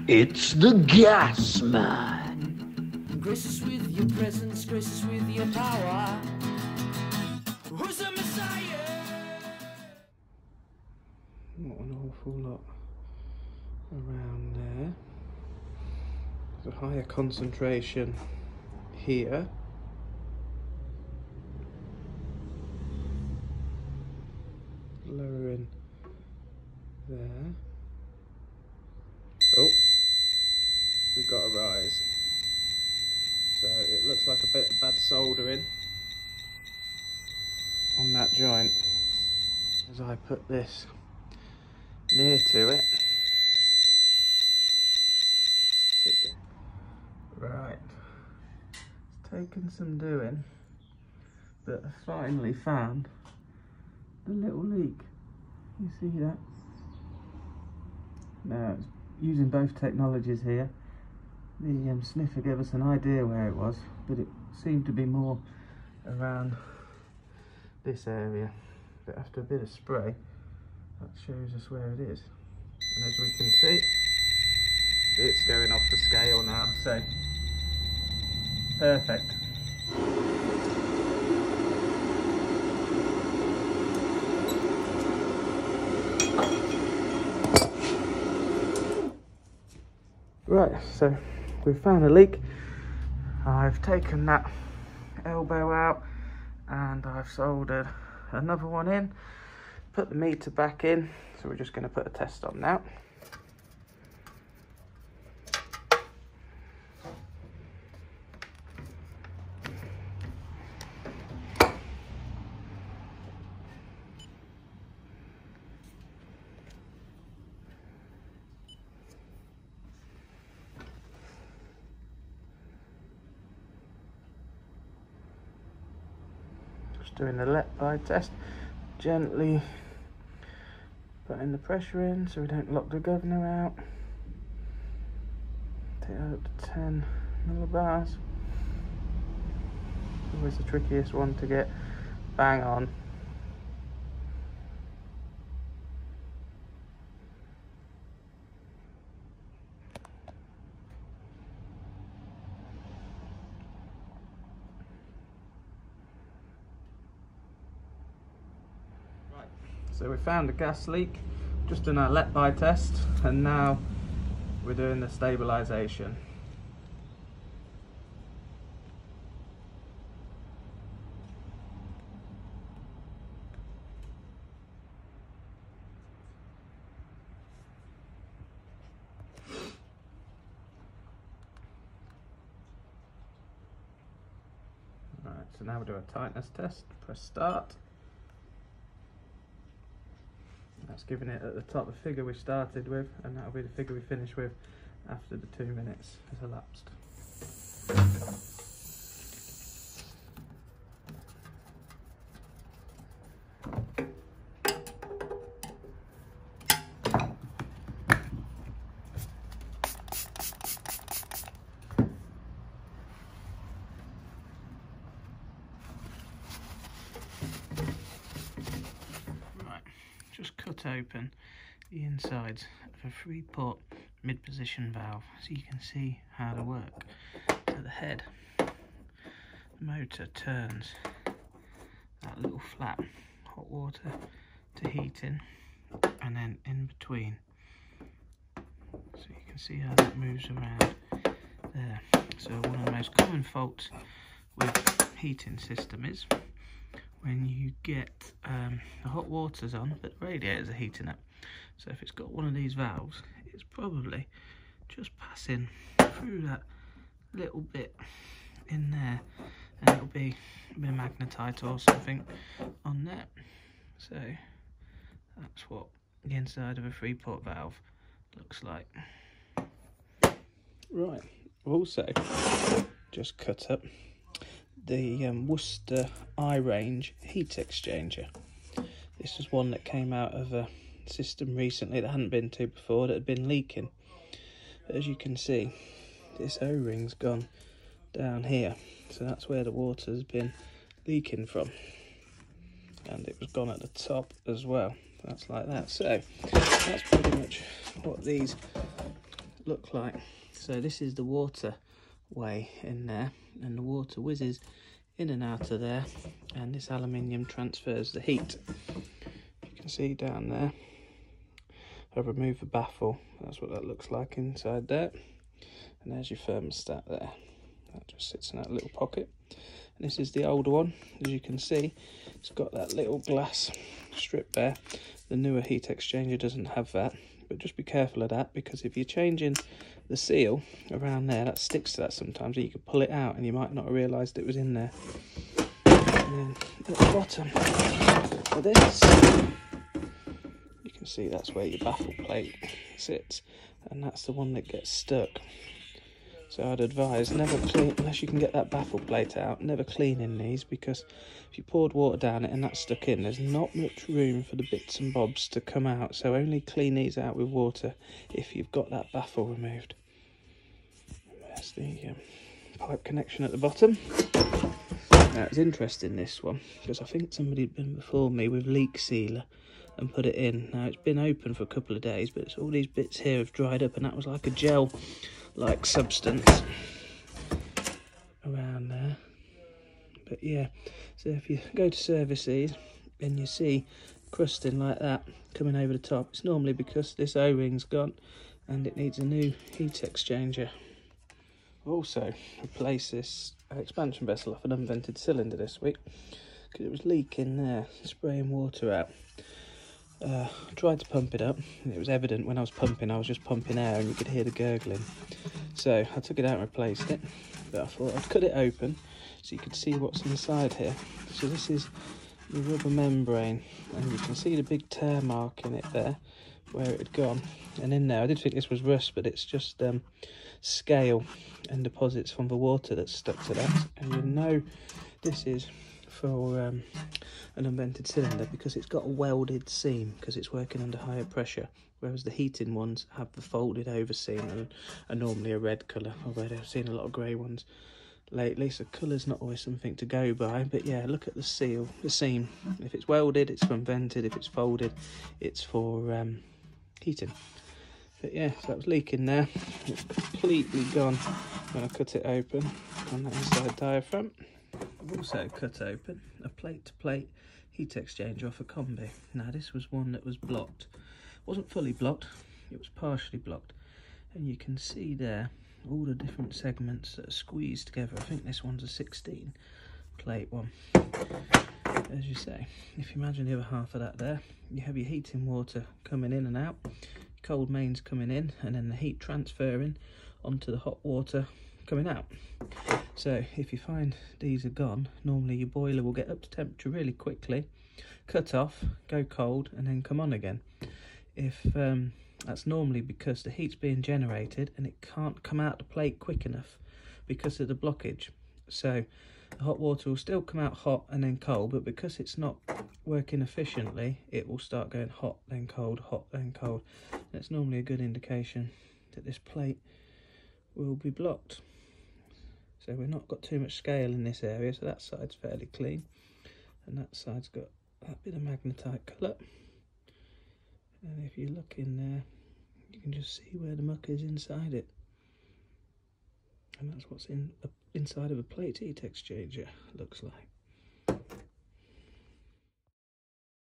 It's the gas man. Grace us with your presence, grace us with your power. Who's the Messiah? Not an awful lot around there. There's a higher concentration here. Lowering there. Oh, we got a rise. So it looks like a bit of bad soldering on that joint. As I put this near to it. Right, it's taken some doing, but I finally found the little leak. You see that? Now, it's using both technologies here. The sniffer gave us an idea where it was, but it seemed to be more around this area. But after a bit of spray, that shows us where it is. And as we can see, it's going off the scale now, so perfect. Right, so we've found a leak. I've taken that elbow out and I've soldered another one in, put the meter back in, so we're just going to put a test on now. Doing the let-by test, gently putting the pressure in so we don't lock the governor out. Take that up to 10 millibars. Always the trickiest one to get bang on. So we found a gas leak, just done our let-by test, and now we're doing the stabilisation. Right, so now we'll do a tightness test. Press start. That's giving it at the top the figure we started with, and that'll be the figure we finish with after the 2 minutes has elapsed. Just cut open the insides of a 3-port mid-position valve so you can see how to work. So the head, the motor turns that little flap, hot water to heating, and then in between, so you can see how that moves around there. So one of the most common faults with heating system is when you get the hot water's on, but the radiators are heating up. So if it's got one of these valves, it's probably just passing through that little bit in there, and it'll be a bit of magnetite or something on there. So that's what the inside of a 3-port valve looks like. Right, also just cut up the Worcester I-Range heat exchanger. This is one that came out of a system recently that hadn't been to before, that had been leaking. But as you can see, this O-ring's gone down here, so that's where the water's been leaking from, and it was gone at the top as well. That's like that. So that's pretty much what these look like. So this is the water way in there, and the water whizzes in and out of there, and this aluminium transfers the heat. You can see down there, I've removed the baffle. That's what that looks like inside there. And there's your thermostat there. That just sits in that little pocket. And this is the older one. As you can see, it's got that little glass strip there. The newer heat exchanger doesn't have that. But just be careful of that, because if you're changing the seal around there, that sticks to that sometimes. You could pull it out and you might not have realised it was in there. And then at the bottom of this, you can see that's where your baffle plate sits, and that's the one that gets stuck. So I'd advise never clean, unless you can get that baffle plate out, never cleaning these, because if you poured water down it and that's stuck in, there's not much room for the bits and bobs to come out. So only clean these out with water if you've got that baffle removed. There's the pipe connection at the bottom. Now it's interesting, this one, because I think somebody had been before me with leak sealer and put it in. Now it's been open for a couple of days, but all these bits here have dried up, and that was like a gel like substance around there. But yeah, so if you go to service these and you see crusting like that coming over the top, it's normally because this O-ring's gone and it needs a new heat exchanger. I've also replaced this expansion vessel off an unvented cylinder this week because it was leaking there, spraying water out. I tried to pump it up, and it was evident when I was pumping, I was just pumping air and you could hear the gurgling. So I took it out and replaced it, but I thought I'd cut it open so you could see what's inside here. So this is the rubber membrane, and you can see the big tear mark in it there where it had gone. And in there, I did think this was rust, but it's just scale and deposits from the water that's stuck to that. And you know this is for an unvented cylinder because it's got a welded seam because it's working under higher pressure, whereas the heating ones have the folded over seam and are normally a red colour. Already I've seen a lot of grey ones lately, so colour's not always something to go by. But yeah, look at the seal, the seam. If it's welded, it's for unvented. If it's folded, it's for heating. But yeah, so that was leaking there. It's completely gone when I cut it open on that inside diaphragm. I've also cut open a plate-to-plate heat exchanger off a combi. Now this was one that was blocked. It wasn't fully blocked, it was partially blocked. And you can see there all the different segments that are squeezed together. I think this one's a 16 plate one. As you say, if you imagine the other half of that there, you have your heating water coming in and out, cold mains coming in, and then the heat transferring onto the hot water coming out. So if you find these are gone, normally your boiler will get up to temperature really quickly, cut off, go cold, and then come on again. If that's normally because the heat's being generated and it can't come out the plate quick enough because of the blockage. So the hot water will still come out hot and then cold, but because it's not working efficiently, it will start going hot, then cold, hot, then cold. And it's normally a good indication that this plate will be blocked. So we've not got too much scale in this area, so that side's fairly clean. And that side's got that bit of magnetite colour. And if you look in there, you can just see where the muck is inside it. And that's what's inside of a plate heat exchanger looks like.